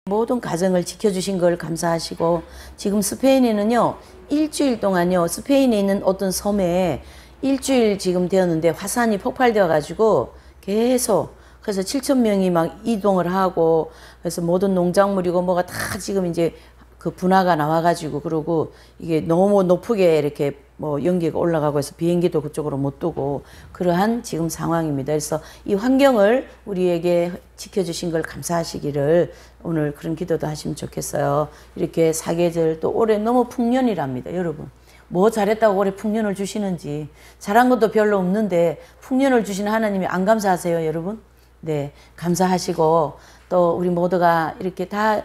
모든 가정을 지켜주신 걸 감사하시고, 지금 스페인에는요 일주일 동안요 스페인에 있는 어떤 섬에 일주일 지금 되었는데 화산이 폭발되어 가지고 계속, 그래서 7,000명이 막 이동을 하고, 그래서 모든 농작물이고 뭐가 다 지금 이제 그 분화가 나와가지고, 그러고 이게 너무 높게 이렇게 뭐 연기가 올라가고 해서 비행기도 그쪽으로 못 두고 그러한 지금 상황입니다. 그래서 이 환경을 우리에게 지켜주신 걸 감사하시기를 오늘 그런 기도도 하시면 좋겠어요. 이렇게 사계절 또 올해 너무 풍년이랍니다. 여러분 뭐 잘했다고 올해 풍년을 주시는지, 잘한 것도 별로 없는데 풍년을 주시는 하나님이 안 감사하세요 여러분? 네, 감사하시고, 또 우리 모두가 이렇게 다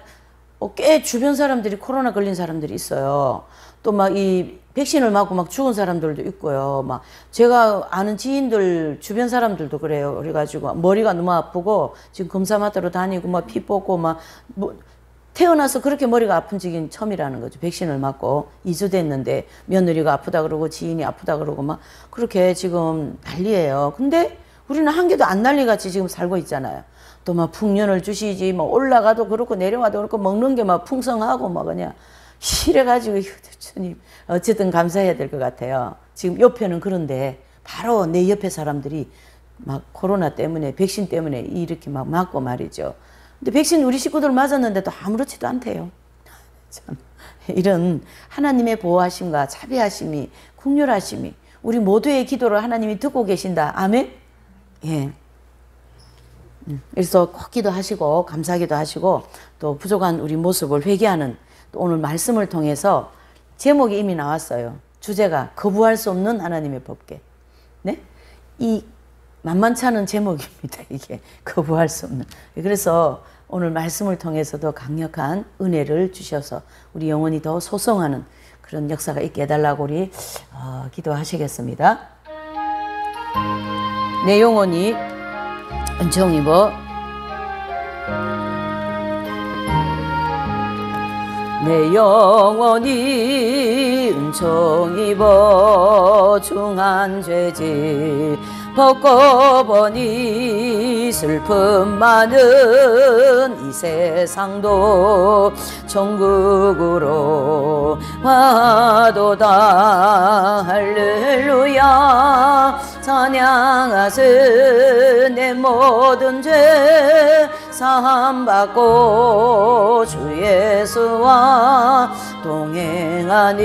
꽤 주변 사람들이 코로나 걸린 사람들이 있어요. 또 막 이 백신을 맞고 막 죽은 사람들도 있고요. 막 제가 아는 지인들 주변 사람들도 그래요. 그래가지고 머리가 너무 아프고 지금 검사 받으러 다니고 막 피 뽑고 막 뭐 태어나서 그렇게 머리가 아픈 적이 처음이라는 거죠. 백신을 맞고 2주 됐는데 며느리가 아프다 그러고 지인이 아프다 그러고 막 그렇게 지금 난리예요. 근데 우리는 한 개도 안 난리같이 지금 살고 있잖아요. 또 막 풍년을 주시지, 뭐 올라가도 그렇고 내려가도 그렇고 먹는 게 막 풍성하고 막 그냥 이래가지고 주님 어쨌든 감사해야 될 것 같아요. 지금 옆에는 그런데 바로 내 옆에 사람들이 막 코로나 때문에 백신 때문에 이렇게 막 맞고 말이죠. 근데 백신 우리 식구들 맞았는데도 아무렇지도 않대요. 참 이런 하나님의 보호하심과 자비하심이, 긍휼하심이 우리 모두의 기도를 하나님이 듣고 계신다. 아멘. 예. 그래서 꼭 기도하시고 감사하기도 하시고, 또 부족한 우리 모습을 회개하는, 또 오늘 말씀을 통해서 제목이 이미 나왔어요. 주제가 거부할 수 없는 하나님의 법궤. 네? 이 만만치 않은 제목입니다. 이게 거부할 수 없는. 그래서 오늘 말씀을 통해서도 강력한 은혜를 주셔서 우리 영혼이 더 소성하는 그런 역사가 있게 해달라고 우리 기도하시겠습니다. 내 영혼이 은총 입어 내 영혼이 은총 입어 중한 죄지 벗고 보니 슬픔 많은 이 세상도 천국으로 와도다. 할렐루야 찬양하세. 내 모든 죄 사함받고 주 예수와 동행하니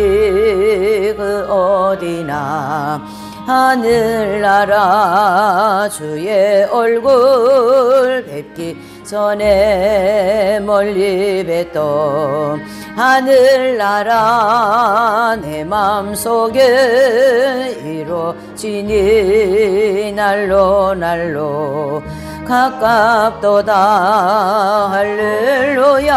그 어디나 하늘나라 주의 얼굴 뵙기 전에 멀리 뵀던 하늘나라 내 맘속에 이루어지니 날로 날로 가깝도다. 할렐루야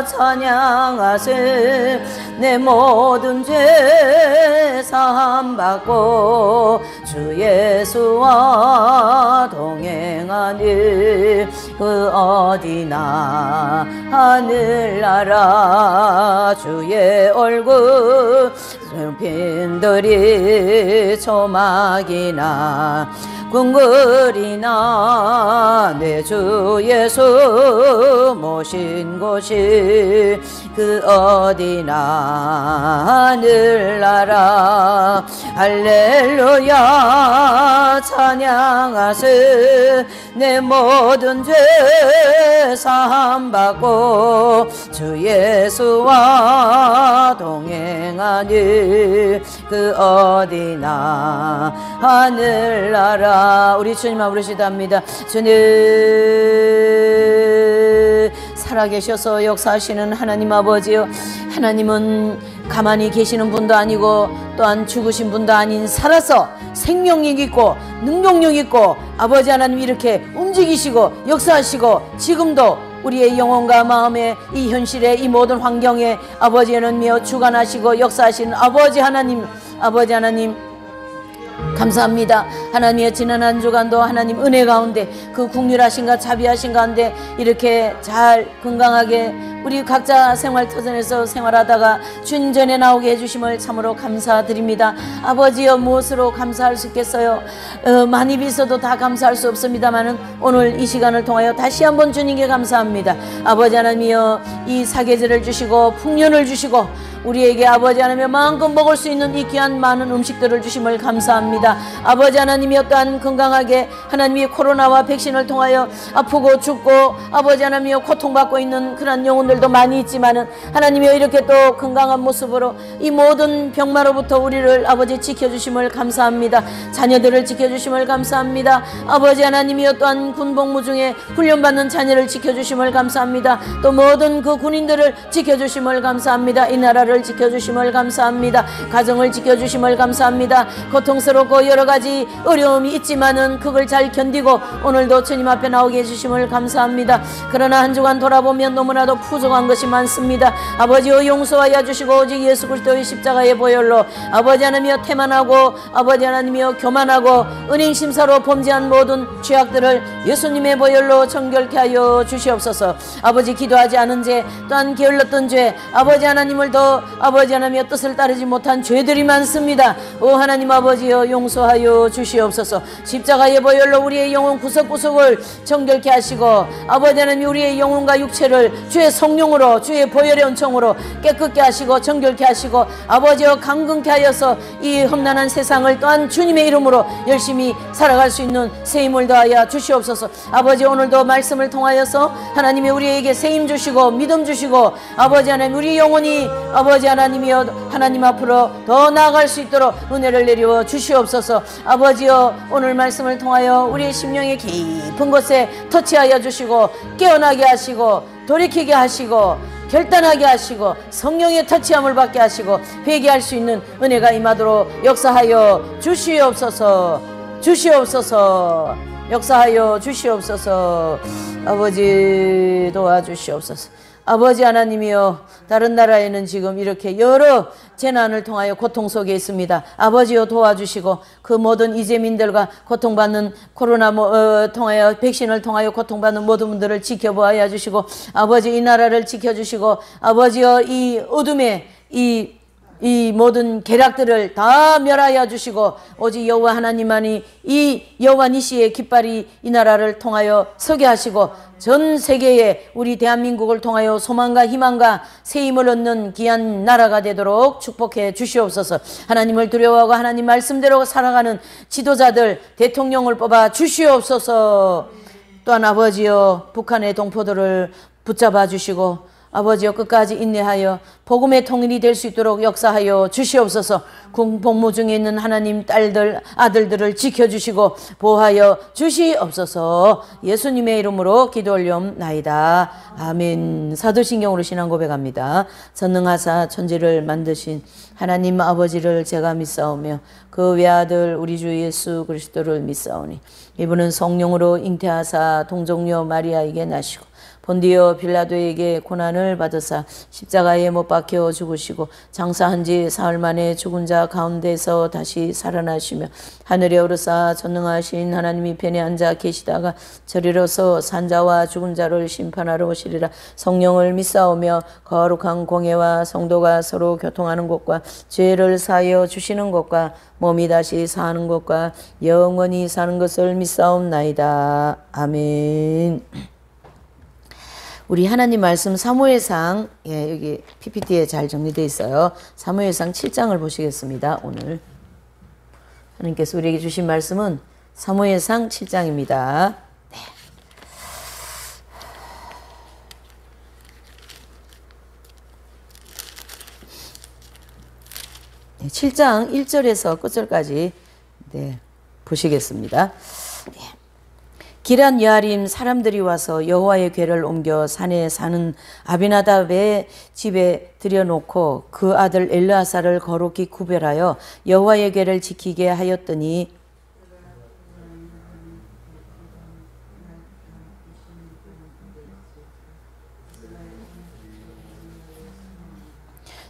찬양하세. 내 모든 죄 사함받고 주 예수와 동행하니 그 어디나 하늘나라 주의 얼굴 빈들이 초막이나 궁궐이나 내 주 예수 모신 곳이 그 어디나 하늘나라. 할렐루야 찬양하세. 내 모든 죄 사함받고 주 예수와 동행하니 그 어디나 하늘나라. 우리 주님 앞 부르시답니다. 주님 살아계셔서 역사하시는 하나님 아버지요, 하나님은 가만히 계시는 분도 아니고 또한 죽으신 분도 아닌 살아서 생명력 있고 능동력 있고 아버지 하나님 이렇게 움직이시고 역사하시고 지금도 우리의 영혼과 마음의 이 현실의 이 모든 환경에 아버지는 주관하시고 역사하시는 아버지 하나님, 아버지 하나님 감사합니다. 하나님의 지난 한 주간도 하나님 은혜 가운데 그 국률하신가 자비하신 가운데 이렇게 잘 건강하게 우리 각자 생활 터전에서 생활하다가 주님 전에 나오게 해주심을 참으로 감사드립니다. 아버지여, 무엇으로 감사할 수 있겠어요? 많이 빚어도 다 감사할 수 없습니다만은 오늘 이 시간을 통하여 다시 한번 주님께 감사합니다. 아버지 하나님이여, 이 사계절을 주시고 풍년을 주시고 우리에게 아버지 하나님 마음껏 먹을 수 있는 이 귀한 많은 음식들을 주심을 감사합니다. 아버지 하나님이 또한 건강하게 하나님이 코로나와 백신을 통하여 아프고 죽고 아버지 하나님이 고통받고 있는 그런 영혼들도 많이 있지만은 하나님이 이렇게 또 건강한 모습으로 이 모든 병마로부터 우리를 아버지 지켜주심을 감사합니다. 자녀들을 지켜주심을 감사합니다. 아버지 하나님이 또한 군복무 중에 훈련받는 자녀를 지켜주심을 감사합니다. 또 모든 그 군인들을 지켜주심을 감사합니다. 이 나라를 지켜주심을 감사합니다. 가정을 지켜주심을 감사합니다. 고통스럽고 여러가지 어려움이 있지만은 그걸 잘 견디고 오늘도 주님 앞에 나오게 해주심을 감사합니다. 그러나 한 주간 돌아보면 너무나도 부족한 것이 많습니다. 아버지여, 용서하여 주시고 오직 예수 그리스도의 십자가의 보혈로 아버지 하나님이여 태만하고 아버지 하나님이여 교만하고 은행심사로 범죄한 모든 죄악들을 예수님의 보혈로 정결케 하여 주시옵소서. 아버지, 기도하지 않은 죄 또한 게을렀던 죄 아버지 하나님을 더 아버지 하나님의 뜻을 따르지 못한 죄들이 많습니다. 오 하나님 아버지여, 용서하여 주시옵소서. 십자가의 보혈로 우리의 영혼 구석구석을 정결케 하시고 아버지 하나님 우리의 영혼과 육체를 주의 성령으로 주의 보혈의 은총으로 깨끗게 하시고 정결케 하시고 아버지여, 강건케 하여서 이 험난한 세상을 또한 주님의 이름으로 열심히 살아갈 수 있는 새 힘을 더하여 주시옵소서. 아버지, 오늘도 말씀을 통하여서 하나님이 우리에게 새 힘 주시고 믿음 주시고 아버지 하나님 우리 영혼이 아버지 하나님이여 하나님 앞으로 더 나아갈 수 있도록 은혜를 내려 주시옵소서. 아버지여, 오늘 말씀을 통하여 우리의 심령의 깊은 곳에 터치하여 주시고 깨어나게 하시고 돌이키게 하시고 결단하게 하시고 성령의 터치함을 받게 하시고 회개할 수 있는 은혜가 임하도록 역사하여 주시옵소서. 주시옵소서. 역사하여 주시옵소서. 아버지, 도와주시옵소서. 아버지 하나님이여, 다른 나라에는 지금 이렇게 여러 재난을 통하여 고통 속에 있습니다. 아버지여, 도와주시고 그 모든 이재민들과 고통받는 코로나 통하여 백신을 통하여 고통받는 모든 분들을 지켜보아야 주시고 아버지, 이 나라를 지켜주시고 아버지여, 이 어둠에 이 모든 계략들을 다 멸하여 주시고 오직 여호와 하나님만이 이 여호와 니시의 깃발이 이 나라를 통하여 서게 하시고 전 세계에 우리 대한민국을 통하여 소망과 희망과 새 힘을 얻는 귀한 나라가 되도록 축복해 주시옵소서. 하나님을 두려워하고 하나님 말씀대로 살아가는 지도자들, 대통령을 뽑아 주시옵소서. 또한 아버지여, 북한의 동포들을 붙잡아 주시고 아버지여, 끝까지 인내하여 복음의 통일이 될 수 있도록 역사하여 주시옵소서. 군복무 중에 있는 하나님 딸들 아들들을 지켜주시고 보호하여 주시옵소서. 예수님의 이름으로 기도 올리옵나이다. 아멘. 사도신경으로 신앙 고백합니다. 전능하사 천지를 만드신 하나님 아버지를 제가 믿사오며 그 외아들 우리 주 예수 그리스도를 믿사오니 이분은 성령으로 잉태하사 동정녀 마리아에게 나시고 본디오 빌라도에게 고난을 받으사 십자가에 못 박혀 죽으시고 장사한 지 사흘 만에 죽은 자 가운데서 다시 살아나시며 하늘에 오르사 전능하신 하나님이 편에 앉아 계시다가 저리로서 산자와 죽은 자를 심판하러 오시리라. 성령을 믿사오며 거룩한 공예와 성도가 서로 교통하는 것과 죄를 사하여 주시는 것과 몸이 다시 사는 것과 영원히 사는 것을 믿사옵나이다. 아멘. 우리 하나님 말씀 사무엘상, 여기 PPT에 잘 정리되어 있어요. 사무엘상 7장을 보시겠습니다. 오늘 하나님께서 우리에게 주신 말씀은 사무엘상 7장입니다. 네. 7장 1절에서 끝절까지 보시겠습니다. 기란 여아림 사람들이 와서 여호와의 궤를 옮겨 산에 사는 아비나답의 집에 들여놓고 그 아들 엘르아사를 거룩히 구별하여 여호와의 궤를 지키게 하였더니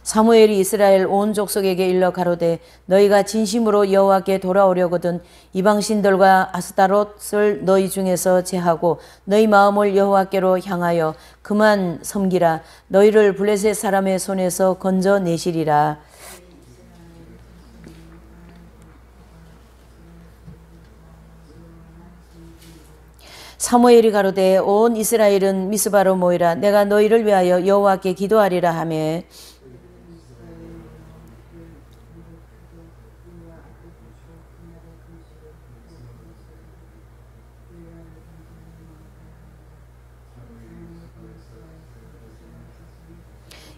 사무엘이 이스라엘 온 족속에게 일러 가로되 너희가 진심으로 여호와께 돌아오려거든 이방신들과 아스타롯을 너희 중에서 제하고 너희 마음을 여호와께로 향하여 그만 섬기라. 너희를 블레셋 사람의 손에서 건져내시리라. 사무엘이 가로되 온 이스라엘은 미스바로 모이라. 내가 너희를 위하여 여호와께 기도하리라 하매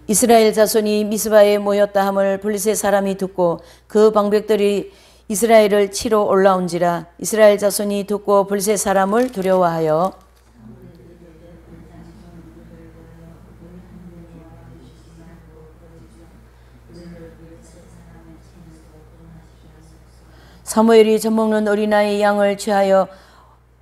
이스라엘 자손이 미스바에 모였다 함을 블레셋 사람이 듣고 그 방백들이 이스라엘을 치러 올라온지라. 이스라엘 자손이 듣고 블레셋 사람을 두려워하여 사무엘이 젖먹는 어린아이 양을 취하여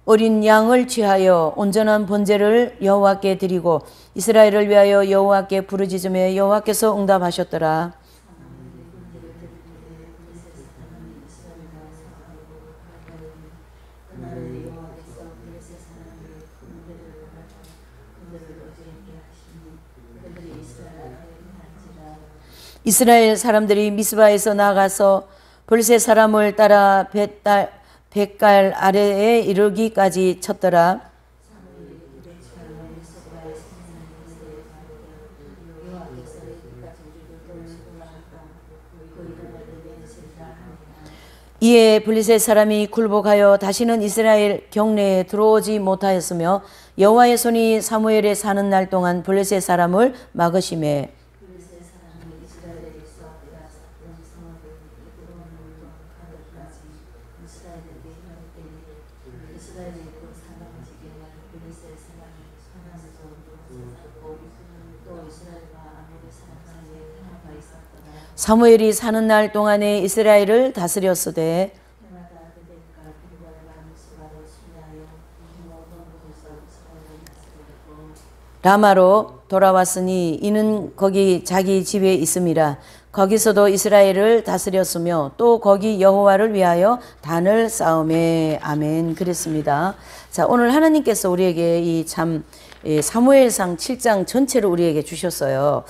어린 양을 취하여 온전한 번제를 여호와께 드리고 이스라엘을 위하여 여호와께 부르짖음에 여호와께서 응답하셨더라. 이스라엘 사람들이 미스바에서 나가서 블레셋 사람을 따라 뱃갈 아래에 이르기까지 쳤더라. 이에 블레셋 사람이 굴복하여 다시는 이스라엘 경내에 들어오지 못하였으며 여호와의 손이 사무엘에 사는 날 동안 블레셋 사람을 막으심에 사무엘이 사는 날 동안에 이스라엘을 다스렸으되 라마로 돌아왔으니 이는 거기 자기 집에 있음이라. 거기서도 이스라엘을 다스렸으며 또 거기 여호와를 위하여 단을 쌓음에. 아멘. 그랬습니다. 자, 오늘 하나님께서 우리에게 이 참 사무엘상 7장 전체를 우리에게 주셨어요.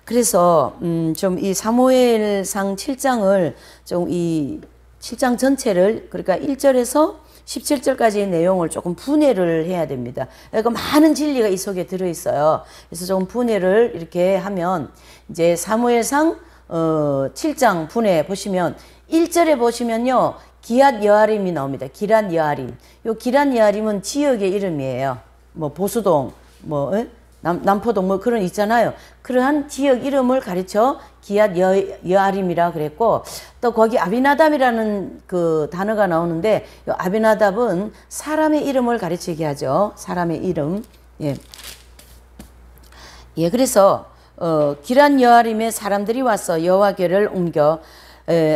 그래서 좀 이 사무엘상 7장을 좀 이 7장 전체를 그러니까 1절에서 17절까지의 내용을 조금 분해를 해야 됩니다. 그러니까 많은 진리가 이 속에 들어있어요. 그래서 좀 분해를 이렇게 하면 이제 사무엘상 7장 분해 보시면 1절에 보시면요. 기앗 여아림이 나옵니다. 기란 여아림. 요 기란 여아림은 지역의 이름이에요. 뭐 보수동, 뭐 남포동 뭐 그런 있잖아요. 그러한 지역 이름을 가르쳐 기앗 여아림이라 그랬고 또 거기 아비나답이라는 그 단어가 나오는데 이 아비나답은 사람의 이름을 가르치게 하죠. 사람의 이름. 예. 그래서 기란 여아림에 사람들이 와서 여호와궤를 옮겨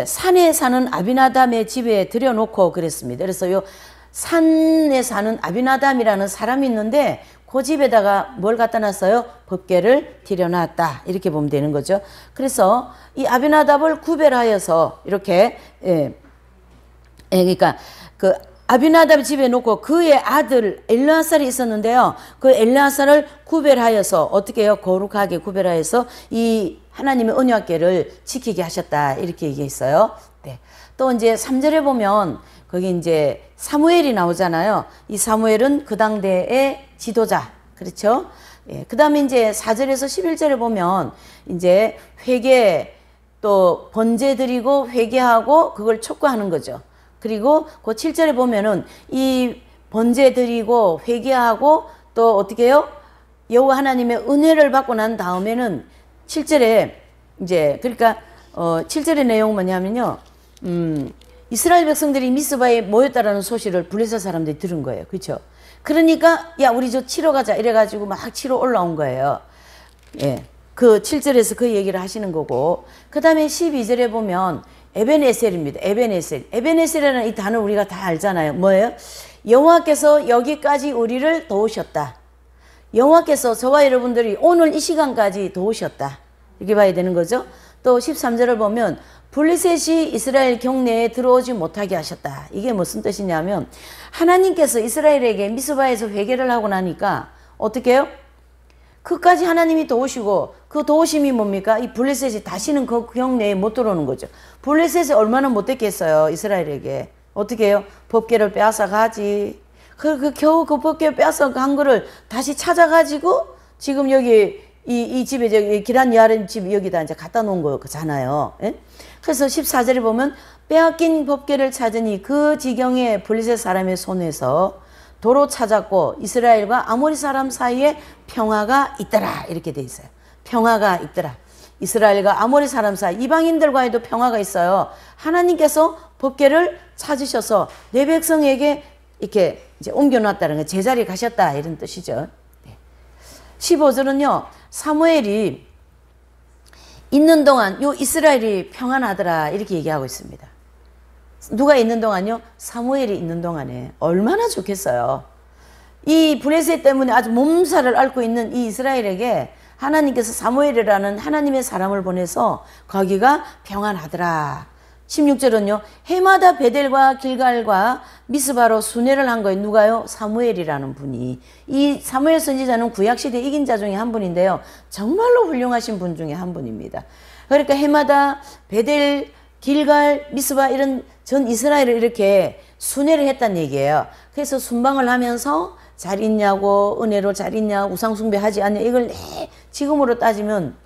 산에 사는 아비나답의 집에 들여놓고 그랬습니다. 그래서 요 산에 사는 아비나답이라는 사람이 있는데 그 집에다가 뭘 갖다 놨어요? 법궤를 들여놨다. 이렇게 보면 되는 거죠. 그래서 이 아비나답을 구별하여서 이렇게 그러니까 그 아비나답 집에 놓고 그의 아들 엘르아살이 있었는데요. 그 엘르아살을 구별하여서 어떻게 해요? 거룩하게 구별하여서 이 하나님의 언약궤를 지키게 하셨다. 이렇게 얘기했어요. 네. 또 이제 3절에 보면 거기 이제 사무엘이 나오잖아요. 이 사무엘은 그 당대의 지도자. 그렇죠? 예. 그 다음에 이제 4절에서 11절에 보면 이제 회개 또 번제 드리고 회개하고 그걸 촉구하는 거죠. 그리고 그 7절에 보면은 이 번제 드리고 회개하고 또 어떻게 해요? 여호와 하나님의 은혜를 받고 난 다음에는 7절에 이제 그러니까 7절의 내용은 뭐냐면요. 이스라엘 백성들이 미스바에 모였다라는 소식을 블레셋 사람들이 들은 거예요. 그렇죠? 그러니까 야 우리 저 치러 가자 이래가지고 막 치러 올라온 거예요. 예, 그 7절에서 그 얘기를 하시는 거고 그 다음에 12절에 보면 에벤에셀입니다. 에벤에셀. 에벤에셀이라는 이 단어 우리가 다 알잖아요. 뭐예요? 여호와께서 여기까지 우리를 도우셨다. 여호와께서 저와 여러분들이 오늘 이 시간까지 도우셨다. 이렇게 봐야 되는 거죠. 또 13절을 보면 블레셋이 이스라엘 경내에 들어오지 못하게 하셨다. 이게 무슨 뜻이냐면 하나님께서 이스라엘에게 미스바에서 회개를 하고 나니까 어떻게 해요? 그까지 하나님이 도우시고 그 도우심이 뭡니까? 이 블레셋이 다시는 그 경내에 못 들어오는 거죠. 블레셋이 얼마나 못됐겠어요. 이스라엘에게. 어떻게 해요? 법궤를 빼앗아 가지. 겨우 그 법궤를 빼앗아 간 거를 다시 찾아가지고 지금 여기 이 집에 저기 기란 여아름 집 여기다 이제 갖다 놓은 거잖아요. 예? 그래서 14절에 보면 빼앗긴 법궤를 찾으니 그 지경에 블레셋 사람의 손에서 도로 찾았고 이스라엘과 아모리 사람 사이에 평화가 있더라. 이렇게 돼 있어요. 평화가 있더라. 이스라엘과 아모리 사람 사이 이방인들과에도 평화가 있어요. 하나님께서 법궤를 찾으셔서 내 백성에게 이렇게 이제 옮겨놨다는 거, 제자리에 가셨다 이런 뜻이죠. 15절은요. 사무엘이 있는 동안 요 이스라엘이 평안하더라 이렇게 얘기하고 있습니다. 누가 있는 동안요? 사무엘이 있는 동안에 얼마나 좋겠어요. 이 블레셋 때문에 아주 몸살을 앓고 있는 이 이스라엘에게 하나님께서 사무엘이라는 하나님의 사람을 보내서 거기가 평안하더라. 16절은요. 해마다 베델과 길갈과 미스바로 순회를 한 거예요. 누가요? 사무엘이라는 분이. 이 사무엘 선지자는 구약시대 이긴 자 중에 한 분인데요. 정말로 훌륭하신 분 중에 한 분입니다. 그러니까 해마다 베델, 길갈, 미스바 이런 전 이스라엘을 이렇게 순회를 했다는 얘기예요. 그래서 순방을 하면서 잘 있냐고, 은혜로 잘 있냐, 우상숭배하지 않냐, 이걸 지금으로 따지면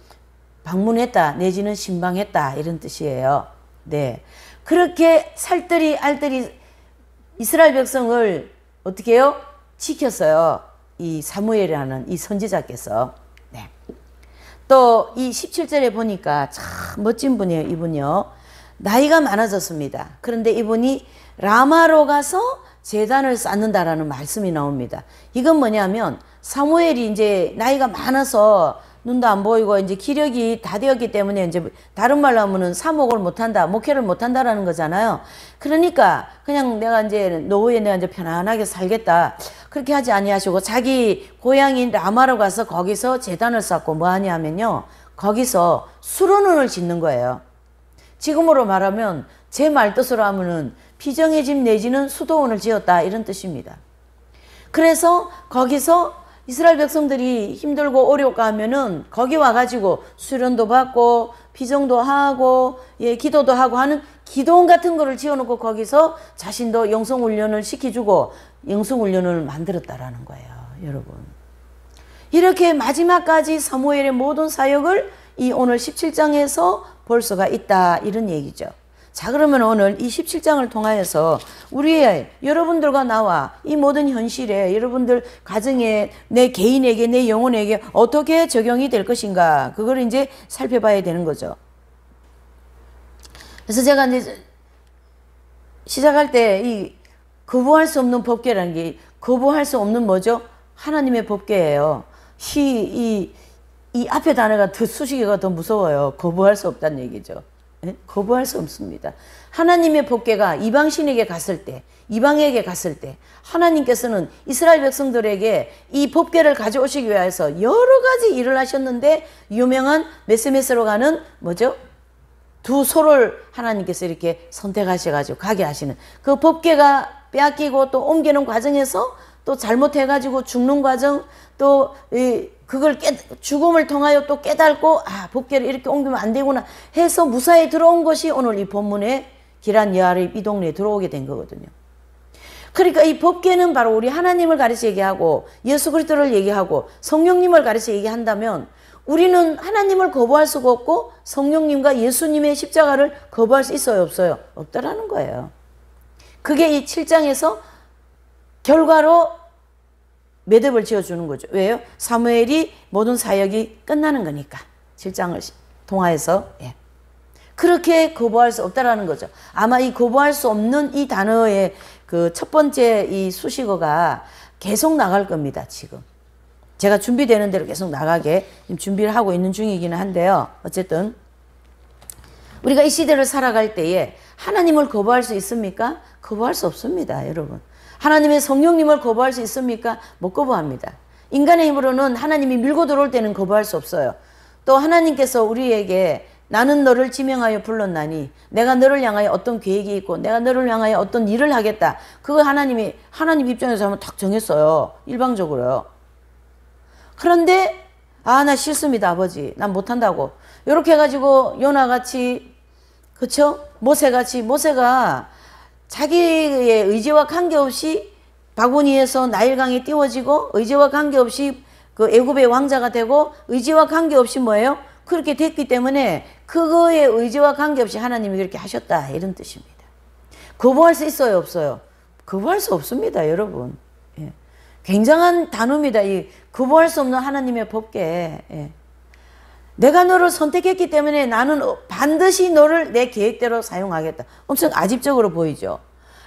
방문했다 내지는 신방했다 이런 뜻이에요. 네, 그렇게 살뜰히 알뜰히 이스라엘 백성을 어떻게 해요? 지켰어요. 이 사무엘이라는 이 선지자께서. 네. 또 이 17절에 보니까 참 멋진 분이에요. 이분이요. 나이가 많아졌습니다. 그런데 이분이 라마로 가서 제단을 쌓는다라는 말씀이 나옵니다. 이건 뭐냐면 사무엘이 이제 나이가 많아서 눈도 안 보이고 이제 기력이 다 되었기 때문에 이제 다른 말로 하면은 사목을 못한다, 목회를 못한다라는 거잖아요. 그러니까 그냥 내가 이제 노후에 내가 이제 편안하게 살겠다. 그렇게 하지 아니하시고 자기 고향인 라마로 가서 거기서 제단을 쌓고 뭐 하냐면요. 거기서 수로눈을 짓는 거예요. 지금으로 말하면 제 말뜻으로 하면은 피정의 집 내지는 수도원을 지었다 이런 뜻입니다. 그래서 거기서 이스라엘 백성들이 힘들고 어려워 하면은 거기 와가지고 수련도 받고 피정도 하고 예 기도도 하고 하는 기도원 같은 거를 지어놓고 거기서 자신도 영성훈련을 시켜주고 영성훈련을 만들었다라는 거예요. 여러분 이렇게 마지막까지 사무엘의 모든 사역을 이 오늘 17장에서 볼 수가 있다 이런 얘기죠. 자 그러면 오늘 이 17장을 통하여서 우리의 여러분들과 나와 이 모든 현실에 여러분들 가정에 내 개인에게 내 영혼에게 어떻게 적용이 될 것인가 그걸 이제 살펴봐야 되는 거죠. 그래서 제가 이제 시작할 때 이 거부할 수 없는 법궤라는 게 거부할 수 없는 뭐죠? 하나님의 법궤예요. 이 앞에 단어가 더 수식어가 더 무서워요. 거부할 수 없다는 얘기죠. 거부할 수 없습니다. 하나님의 법궤가 이방신에게 갔을 때 이방에게 갔을 때 하나님께서는 이스라엘 백성들에게 이 법궤를 가져오시기 위해서 여러 가지 일을 하셨는데 유명한 메세메스로 가는 뭐죠? 두 소를 하나님께서 이렇게 선택하셔가지고 가게 하시는 그 법궤가 빼앗기고 또 옮기는 과정에서 또 잘못해가지고 죽는 과정 또 그걸 죽음을 통하여 또 깨닫고 아 법궤를 이렇게 옮기면 안 되구나 해서 무사히 들어온 것이 오늘 이 본문에 기란 여아름 이 동네에 들어오게 된 거거든요. 그러니까 이 법궤는 바로 우리 하나님을 가르쳐 얘기하고 예수 그리스도를 얘기하고 성령님을 가르쳐 얘기한다면 우리는 하나님을 거부할 수가 없고 성령님과 예수님의 십자가를 거부할 수 있어요 없어요? 없다라는 거예요. 그게 이 7장에서 결과로 매듭을 지어주는 거죠. 왜요? 사무엘이 모든 사역이 끝나는 거니까 7장을 통하여서 예. 그렇게 거부할 수 없다라는 거죠. 아마 이 거부할 수 없는 이 단어의 그 첫 번째 이 수식어가 계속 나갈 겁니다. 지금 제가 준비되는 대로 계속 나가게 준비를 하고 있는 중이기는 한데요. 어쨌든 우리가 이 시대를 살아갈 때에 하나님을 거부할 수 있습니까? 거부할 수 없습니다. 여러분 하나님의 성령님을 거부할 수 있습니까? 못 거부합니다. 인간의 힘으로는 하나님이 밀고 들어올 때는 거부할 수 없어요. 또 하나님께서 우리에게 나는 너를 지명하여 불렀나니 내가 너를 향하여 어떤 계획이 있고 내가 너를 향하여 어떤 일을 하겠다. 그거 하나님 입장에서 하면 딱 정했어요. 일방적으로요. 그런데 나 싫습니다 아버지. 난 못한다고. 이렇게 해가지고 요나같이 그쵸? 모세같이 모세가 자기의 의지와 관계없이 바구니에서 나일강에 띄워지고 의지와 관계없이 그 애굽의 왕자가 되고 의지와 관계없이 뭐예요? 그렇게 됐기 때문에 그거에 의지와 관계없이 하나님이 그렇게 하셨다 이런 뜻입니다. 거부할 수 있어요 없어요? 거부할 수 없습니다 여러분. 예. 굉장한 단어입니다. 이 거부할 수 없는 하나님의 법계. 예. 내가 너를 선택했기 때문에 나는 반드시 너를 내 계획대로 사용하겠다. 엄청 아집적으로 보이죠.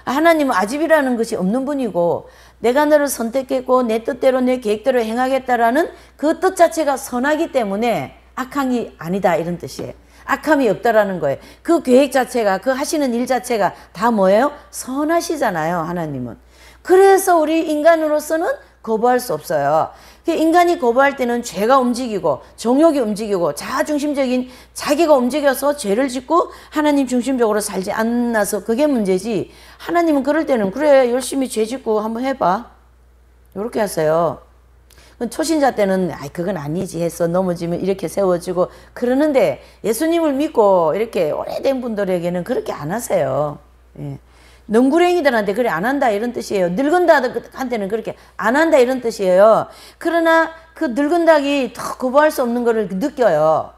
하나님은 아집이라는 것이 없는 분이고 내가 너를 선택했고 내 뜻대로 내 계획대로 행하겠다라는 그 뜻 자체가 선하기 때문에 악함이 아니다 이런 뜻이에요. 악함이 없다라는 거예요. 그 계획 자체가 그 하시는 일 자체가 다 뭐예요? 선하시잖아요 하나님은. 그래서 우리 인간으로서는 거부할 수 없어요. 인간이 거부할 때는 죄가 움직이고 정욕이 움직이고 자아중심적인 자기가 움직여서 죄를 짓고 하나님 중심적으로 살지 않아서 그게 문제지. 하나님은 그럴 때는 그래 열심히 죄 짓고 한번 해봐 이렇게 하세요. 초신자 때는 그건 아니지 해서 넘어지면 이렇게 세워지고 그러는데 예수님을 믿고 이렇게 오래된 분들에게는 그렇게 안 하세요. 예. 능구랭이들한테 그래 안 한다 이런 뜻이에요. 늙은다한테는 그렇게 안 한다 이런 뜻이에요. 그러나 그 늙은 닭이 더 거부할 수 없는 것을 느껴요.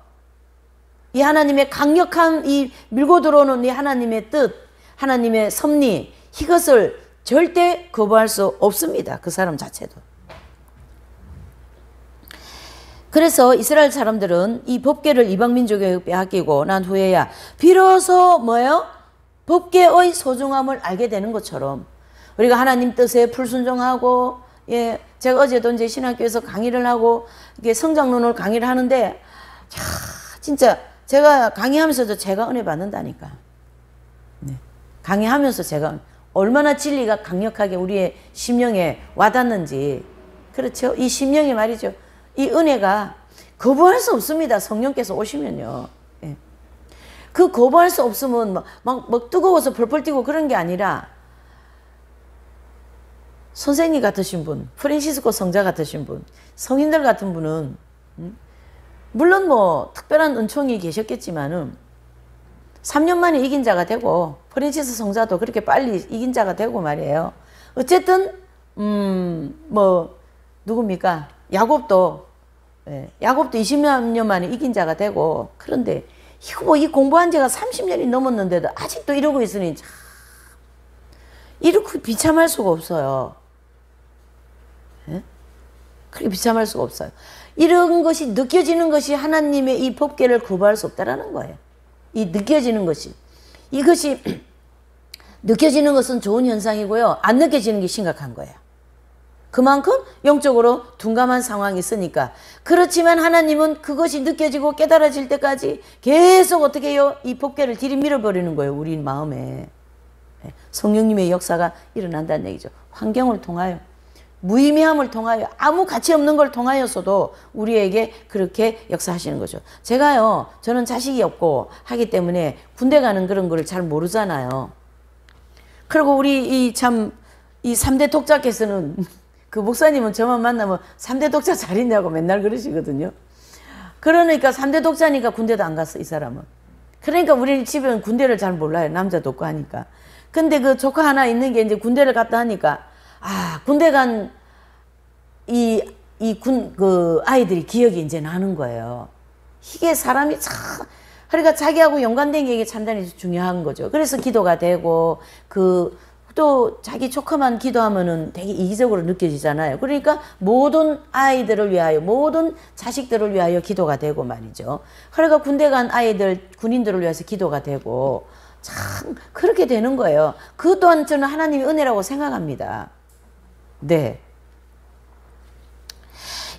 이 하나님의 강력한 이 밀고 들어오는 이 하나님의 뜻, 하나님의 섭리 이것을 절대 거부할 수 없습니다. 그 사람 자체도. 그래서 이스라엘 사람들은 이 법궤를 이방민족에게 빼앗기고 난 후에야 비로소 뭐예요? 법궤의 소중함을 알게 되는 것처럼 우리가 하나님 뜻에 불순종하고 예, 제가 어제도 이제 신학교에서 강의를 하고 이게 성장론을 강의를 하는데 진짜 제가 강의하면서도 제가 은혜 받는다니까. 네. 강의하면서 제가 얼마나 진리가 강력하게 우리의 심령에 와닿는지. 그렇죠? 이 심령이 말이죠. 이 은혜가 거부할 수 없습니다. 성령께서 오시면요. 예. 그 거부할 수 없으면 막 뜨거워서 펄펄 뛰고 그런 게 아니라 선생님 같으신 분, 프란시스코 성자 같으신 분, 성인들 같은 분은 물론 뭐 특별한 은총이 계셨겠지만은 3년 만에 이긴 자가 되고 프란시스 성자도 그렇게 빨리 이긴 자가 되고 말이에요. 어쨌든 뭐 누굽니까? 야곱도 20년 만에 이긴 자가 되고 그런데 이거 뭐 이 공부한 지가 30년이 넘었는데도 아직도 이러고 있으니 참 이렇게 비참할 수가 없어요. 예? 그렇게 비참할 수가 없어요. 이런 것이 느껴지는 것이 하나님의 이 법궤를 거부할 수 없다라는 거예요. 이 느껴지는 것이. 이것이 느껴지는 것은 좋은 현상이고요. 안 느껴지는 게 심각한 거예요. 그만큼 영적으로 둔감한 상황이 있으니까. 그렇지만 하나님은 그것이 느껴지고 깨달아질 때까지 계속 어떻게 해요? 이 법궤를 들이밀어버리는 거예요. 우리 마음에. 성령님의 역사가 일어난다는 얘기죠. 환경을 통하여, 무의미함을 통하여, 아무 가치 없는 걸 통하여서도 우리에게 그렇게 역사하시는 거죠. 저는 자식이 없고 하기 때문에 군대 가는 그런 걸 잘 모르잖아요. 그리고 우리 이 3대 독자께서는 그 목사님은 저만 만나면 3대 독자 잘 있냐고 맨날 그러시거든요. 그러니까 3대 독자니까 군대도 안 갔어, 이 사람은. 그러니까 우리 집은 군대를 잘 몰라요. 남자도 없고 하니까. 근데 그 조카 하나 있는 게 이제 군대를 갔다 하니까, 군대 간 그 아이들이 기억이 이제 나는 거예요. 이게 사람이 참, 그러니까 자기하고 연관된 게 이게 참단히 중요한 거죠. 그래서 기도가 되고, 또 자기 조카만 기도하면은 되게 이기적으로 느껴지잖아요. 그러니까 모든 아이들을 위하여, 모든 자식들을 위하여 기도가 되고 말이죠. 그러니까 군대 간 아이들, 군인들을 위해서 기도가 되고, 참 그렇게 되는 거예요. 그 또한 저는 하나님의 은혜라고 생각합니다. 네.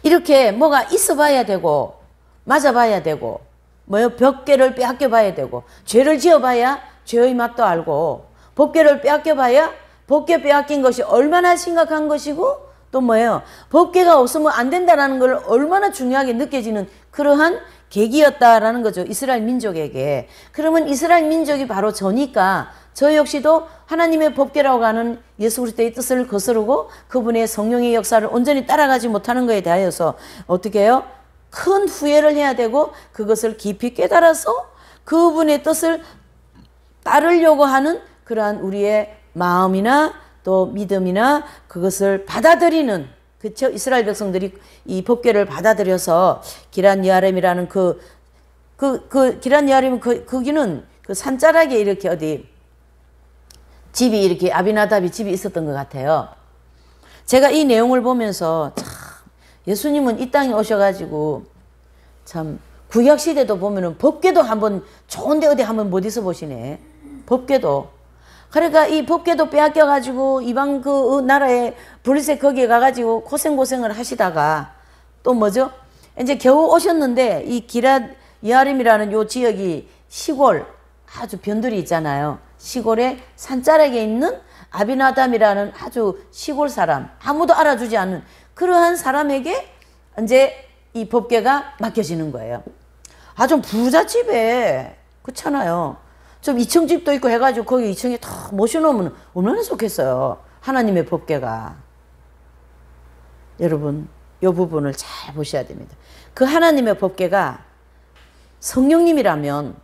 이렇게 뭐가 있어 봐야 되고, 맞아 봐야 되고, 법궤를 빼앗겨 봐야 되고, 죄를 지어 봐야 죄의 맛도 알고, 법궤를 빼앗겨 봐야 법궤 빼앗긴 것이 얼마나 심각한 것이고 또 뭐예요? 법궤가 없으면 안 된다라는 걸 얼마나 중요하게 느껴지는 그러한 계기였다라는 거죠. 이스라엘 민족에게. 그러면 이스라엘 민족이 바로 저니까 저 역시도 하나님의 법궤라고 하는 예수 그리스도의 뜻을 거스르고 그분의 성령의 역사를 온전히 따라가지 못하는 것에 대하여서 어떻게 해요? 큰 후회를 해야 되고 그것을 깊이 깨달아서 그분의 뜻을 따르려고 하는 그러한 우리의 마음이나 또 믿음이나 그것을 받아들이는, 그쵸? 이스라엘 백성들이 이 법궤를 받아들여서 기란 여아림이라는 기란 여아림 거기는 그 산자락에 이렇게 어디 집이 이렇게 아비나답이 집이 있었던 것 같아요. 제가 이 내용을 보면서 참 예수님은 이 땅에 오셔가지고 참 구약 시대도 보면은 법궤도 한번 좋은데 어디 한번 못 있어 보시네. 법궤도. 그러니까 이 법궤도 빼앗겨가지고 이방 그 나라에 블레셋 거기에 가가지고 고생을 하시다가 또 뭐죠? 이제 겨우 오셨는데 이 기랏 여아림이라는 요 지역이 시골 아주 변들이 있잖아요. 시골에 산자락에 있는 아비나담이라는 아주 시골 사람, 아무도 알아주지 않는 그러한 사람에게 이제 이 법궤가 맡겨지는 거예요. 아, 좀 부잣집에, 그렇잖아요. 좀 2층 집도 있고 해가지고 거기 2층에 다 모셔놓으면 얼마나 좋겠어요. 하나님의 법궤가. 여러분, 이 부분을 잘 보셔야 됩니다. 그 하나님의 법궤가 성령님이라면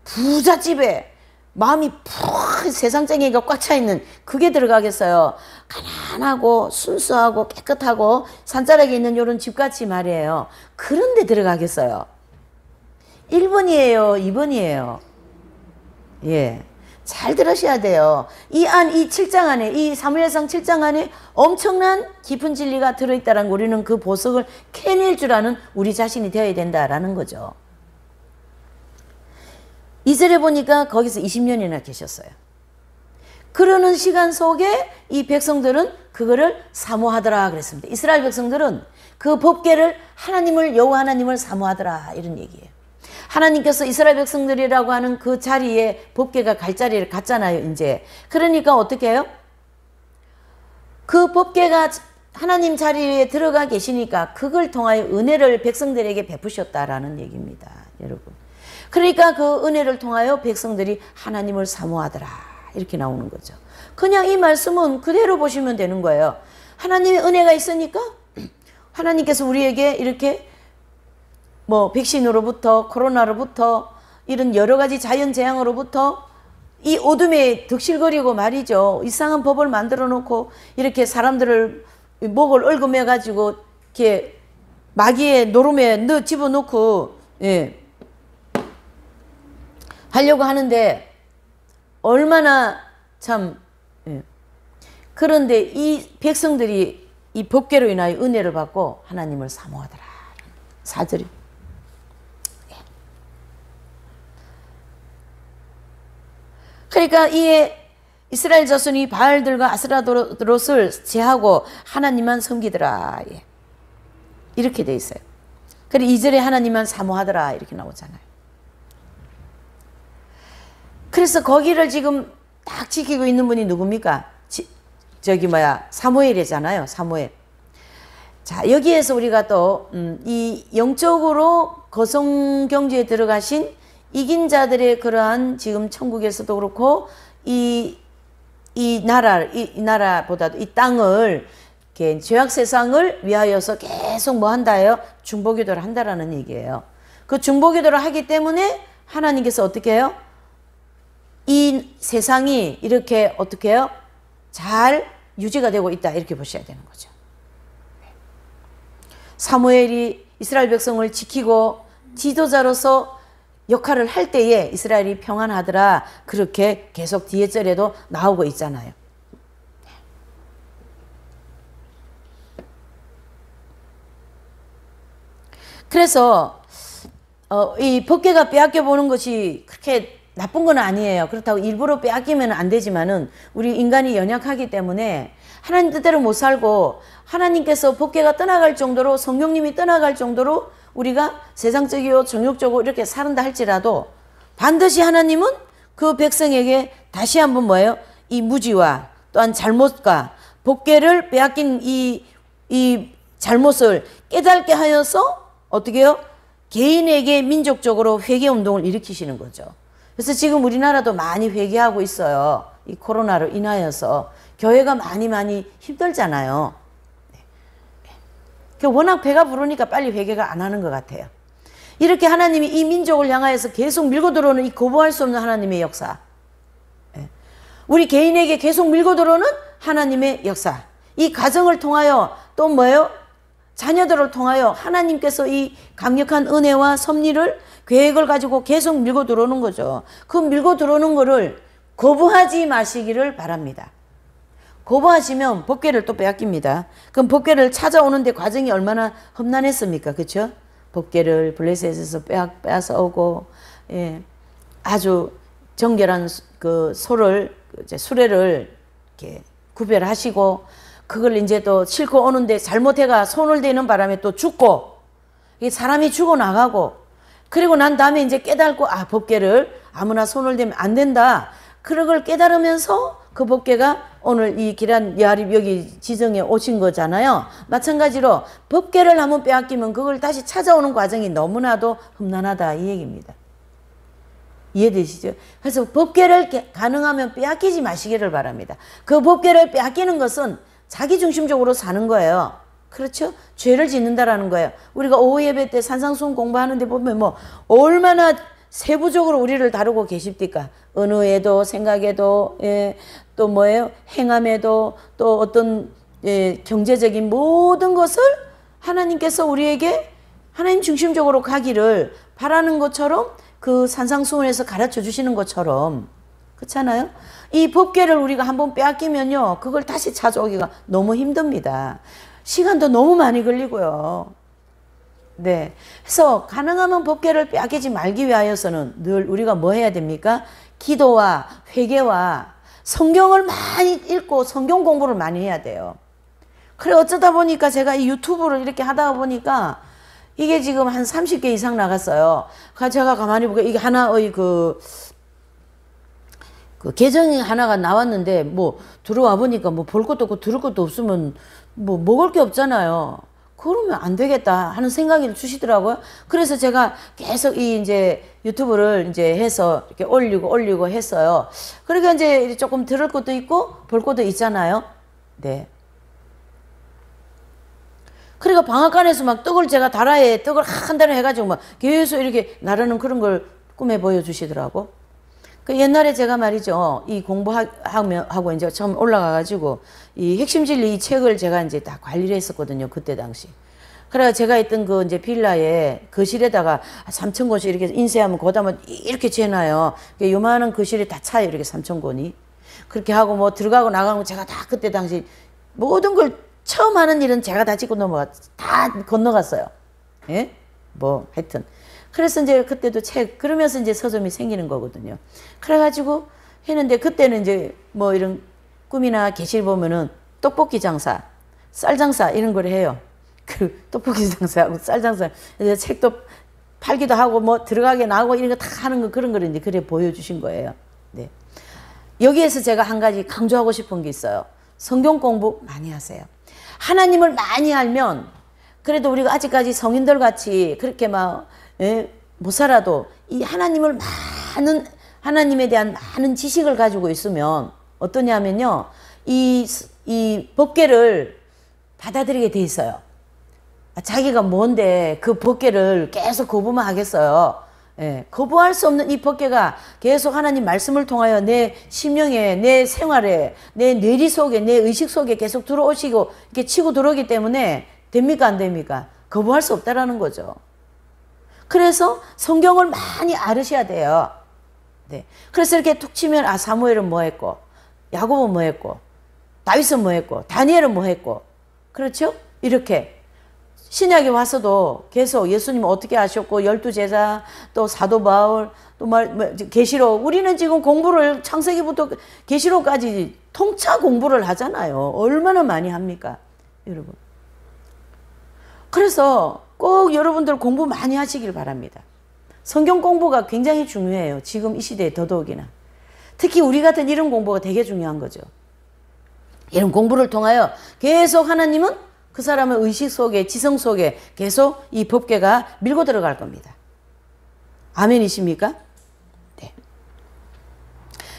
부잣집에 마음이 푹 세상쟁이가 꽉 차 있는 그게 들어가겠어요. 가난하고 순수하고 깨끗하고 산자락에 있는 이런 집같이 말이에요. 그런 데 들어가겠어요. 1번이에요? 2번이에요? 예. 잘 들으셔야 돼요. 이 7장 안에, 이 사무엘상 7장 안에 엄청난 깊은 진리가 들어있다는 거, 우리는 그 보석을 캐낼 줄 아는 우리 자신이 되어야 된다라는 거죠. 2절에 보니까 거기서 20년이나 계셨어요. 그러는 시간 속에 이 백성들은 그거를 사모하더라 그랬습니다. 이스라엘 백성들은 그 법궤를 하나님을, 여호와 하나님을 사모하더라, 이런 얘기예요. 하나님께서 이스라엘 백성들이라고 하는 그 자리에 법궤가 갈 자리를 갔잖아요, 이제. 그러니까 어떻게 해요? 그 법궤가 하나님 자리에 들어가 계시니까 그걸 통하여 은혜를 백성들에게 베푸셨다라는 얘기입니다, 여러분. 그러니까 그 은혜를 통하여 백성들이 하나님을 사모하더라, 이렇게 나오는 거죠. 그냥 이 말씀은 그대로 보시면 되는 거예요. 하나님의 은혜가 있으니까 하나님께서 우리에게 이렇게 뭐 백신으로부터 코로나로부터 이런 여러 가지 자연재앙으로부터 이 어둠에 득실거리고 말이죠. 이상한 법을 만들어 놓고 이렇게 사람들을 목을 얽어매 가지고 이렇게 마귀의 노름에 넣어 집어넣고, 예, 하려고 하는데 얼마나 참, 예. 그런데 이 백성들이 이 법궤로 인하여 은혜를 받고 하나님을 사모하더라. 4절이. 예. 그러니까 이 이스라엘 자손이 바알들과 아스라롯을 제하고 하나님만 섬기더라. 예. 이렇게 돼 있어요. 그리고 2절에 하나님만 사모하더라, 이렇게 나오잖아요. 그래서 거기를 지금 딱 지키고 있는 분이 누굽니까? 사무엘이잖아요, 사무엘. 자, 여기에서 우리가 또, 이 영적으로 거성경주에 들어가신 이긴 자들의 그러한 지금 천국에서도 그렇고, 이 나라보다도 이 땅을, 이렇게 죄악 세상을 위하여서 계속 뭐 한다요? 중보기도를 한다라는 얘기예요. 그 중보기도를 하기 때문에 하나님께서 어떻게 해요? 이 세상이 이렇게 어떻게 해요? 잘 유지가 되고 있다, 이렇게 보셔야 되는 거죠. 사무엘이 이스라엘 백성을 지키고 지도자로서 역할을 할 때에 이스라엘이 평안하더라, 그렇게 계속 뒤에 절에도 나오고 있잖아요. 그래서 이 법궤가 빼앗겨 보는 것이 그렇게 나쁜 건 아니에요. 그렇다고 일부러 빼앗기면 안 되지만은 우리 인간이 연약하기 때문에 하나님 뜻대로 못 살고 하나님께서 법궤가 떠나갈 정도로, 성령님이 떠나갈 정도로 우리가 세상적이고 정욕적으로 이렇게 살은다 할지라도 반드시 하나님은 그 백성에게 다시 한번 뭐예요? 이 무지와 또한 잘못과 법궤를 빼앗긴 이 잘못을 깨닫게 하여서 어떻게 해요? 개인에게 민족적으로 회개운동을 일으키시는 거죠. 그래서 지금 우리나라도 많이 회개하고 있어요. 이 코로나로 인하여서 교회가 많이 힘들잖아요. 워낙 배가 부르니까 빨리 회개가 안 하는 것 같아요. 이렇게 하나님이 이 민족을 향하여서 계속 밀고 들어오는 이 거부할 수 없는 하나님의 역사, 우리 개인에게 계속 밀고 들어오는 하나님의 역사, 이 가정을 통하여 또 뭐예요? 자녀들을 통하여 하나님께서 이 강력한 은혜와 섭리를, 계획을 가지고 계속 밀고 들어오는 거죠. 그 밀고 들어오는 거를 거부하지 마시기를 바랍니다. 거부하시면 법궤를 또 빼앗깁니다. 그럼 법궤를 찾아오는데 과정이 얼마나 험난했습니까? 그렇죠? 법궤를 블레셋에서 빼앗아 오고, 예, 아주 정결한 그 소를, 이제 수레를 이렇게 구별하시고, 그걸 이제 또 싣고 오는데 잘못해가 손을 대는 바람에 또 죽고, 이 사람이 죽어 나가고, 그리고 난 다음에 이제 깨닫고, 아, 법궤를 아무나 손을 대면 안 된다. 그런 걸 깨달으면서 그 법궤가 오늘 이 기란 야립 여기 지정에 오신 거잖아요. 마찬가지로 법궤를 한번 빼앗기면 그걸 다시 찾아오는 과정이 너무나도 험난하다 이 얘기입니다. 이해되시죠? 그래서 법궤를 가능하면 빼앗기지 마시기를 바랍니다. 그 법궤를 빼앗기는 것은 자기중심적으로 사는 거예요. 그렇죠? 죄를 짓는다라는 거예요. 우리가 오후 예배 때 산상수훈 공부하는데 보면 뭐 얼마나 세부적으로 우리를 다루고 계십니까? 언어에도, 생각에도, 예, 또 뭐예요? 행함에도, 또 어떤, 예, 경제적인 모든 것을 하나님께서 우리에게 하나님 중심적으로 가기를 바라는 것처럼 그 산상수훈에서 가르쳐 주시는 것처럼, 그렇잖아요? 이 법궤를 우리가 한번 빼앗기면요, 그걸 다시 찾아오기가 너무 힘듭니다. 시간도 너무 많이 걸리고요. 네. 그래서 가능하면 법궤를 빼앗기지 말기 위하여서는 늘 우리가 뭐 해야 됩니까? 기도와 회개와 성경을 많이 읽고 성경 공부를 많이 해야 돼요. 그래 어쩌다 보니까 제가 이 유튜브를 이렇게 하다 보니까 이게 지금 한 30개 이상 나갔어요. 제가 가만히 보니까 이게 하나의 그 계정이 하나가 나왔는데 뭐 들어와 보니까 뭐 볼 것도 없고 들을 것도 없으면 뭐 먹을 게 없잖아요. 그러면 안 되겠다 하는 생각이 주시더라고요. 그래서 제가 계속 이 이제 유튜브를 이제 해서 이렇게 올리고 했어요. 그러니까 이제 조금 들을 것도 있고 볼 것도 있잖아요. 네. 그러니까 방앗간에서 막 떡을 제가 달아에 떡을 한 달에 해가지고 막 계속 이렇게 나르는 그런 걸 꿈에 보여주시더라고. 그 옛날에 제가 말이죠. 이 공부하고 이제 처음 올라가가지고 이 핵심 진리 이 책을 제가 이제 다 관리를 했었거든요. 그때 당시. 그래가 제가 있던 그 이제 빌라에 거실에다가 3,000권씩 이렇게 인쇄하면 거기다 이렇게 재놔요. 요만한 거실이 다 차요. 이렇게 3,000권이. 그렇게 하고 뭐 들어가고 나가는 거 제가 다 그때 당시 모든 걸 처음 하는 일은 제가 다 짚고 다 건너갔어요. 예? 뭐 하여튼. 그래서 이제 그때도 그러면서 이제 서점이 생기는 거거든요. 그래가지고 했는데 그때는 이제 뭐 이런 꿈이나 계시를 보면은 떡볶이 장사, 쌀 장사 이런 걸 해요. 그 떡볶이 장사하고 쌀 장사. 그래서 책도 팔기도 하고 뭐 들어가게 나오고 이런 거 다 하는 거 그런 걸 이제 그래 보여주신 거예요. 네. 여기에서 제가 한 가지 강조하고 싶은 게 있어요. 성경 공부 많이 하세요. 하나님을 많이 알면 그래도 우리가 아직까지 성인들 같이 그렇게 막 못 살아도 이 하나님을 하나님에 대한 많은 지식을 가지고 있으면 어떠냐면요. 이 법궤를 받아들이게 돼 있어요. 자기가 뭔데 그 법궤를 계속 거부만 하겠어요. 예, 거부할 수 없는 이 법궤가 계속 하나님 말씀을 통하여 내 심령에, 내 생활에, 내 뇌리 속에, 내 의식 속에 계속 들어오시고 이렇게 치고 들어오기 때문에 됩니까 안 됩니까? 거부할 수 없다라는 거죠. 그래서 성경을 많이 알으셔야 돼요. 네. 그래서 이렇게 툭 치면 아 사무엘은 뭐 했고 야곱은 뭐 했고 다윗은 뭐 했고 다니엘은 뭐 했고 그렇죠? 이렇게 신약에 와서도 계속 예수님은 어떻게 하셨고 12제자 또 사도 바울 또 계시록 우리는 지금 공부를 창세기부터 계시록까지 통차 공부를 하잖아요. 얼마나 많이 합니까? 여러분. 그래서 꼭 여러분들 공부 많이 하시길 바랍니다. 성경 공부가 굉장히 중요해요. 지금 이 시대에 더더욱이나. 특히 우리 같은 이런 공부가 되게 중요한 거죠. 이런 공부를 통하여 계속 하나님은 그 사람의 의식 속에, 지성 속에 계속 이 법궤가 밀고 들어갈 겁니다. 아멘이십니까? 네.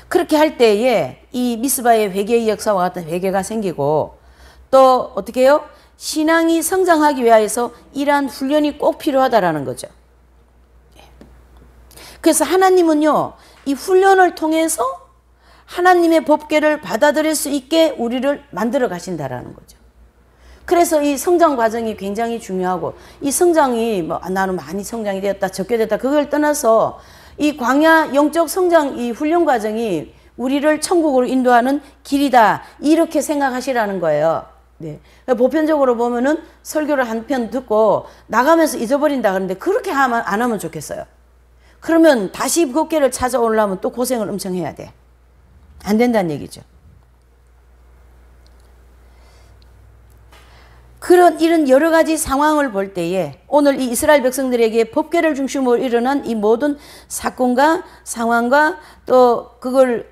그렇게 할 때에 이 미스바의 회개의 역사와 같은 회개가 생기고, 또 어떻게 해요? 신앙이 성장하기 위해서 이러한 훈련이 꼭 필요하다라는 거죠. 그래서 하나님은요, 이 훈련을 통해서 하나님의 법궤를 받아들일 수 있게 우리를 만들어 가신다라는 거죠. 그래서 이 성장 과정이 굉장히 중요하고, 이 성장이 뭐 나는 많이 성장이 되었다, 적게 됐다, 그걸 떠나서 이 광야 영적 성장 이 훈련 과정이 우리를 천국으로 인도하는 길이다, 이렇게 생각하시라는 거예요. 네. 보편적으로 보면은 설교를 한 편 듣고 나가면서 잊어버린다 그러는데, 그렇게 안 하면 좋겠어요. 그러면 다시 법궤를 찾아오려면 또 고생을 엄청 해야 돼. 안 된다는 얘기죠. 이런 여러 가지 상황을 볼 때에 오늘 이 이스라엘 백성들에게 법궤를 중심으로 일어난 이 모든 사건과 상황과 또 그걸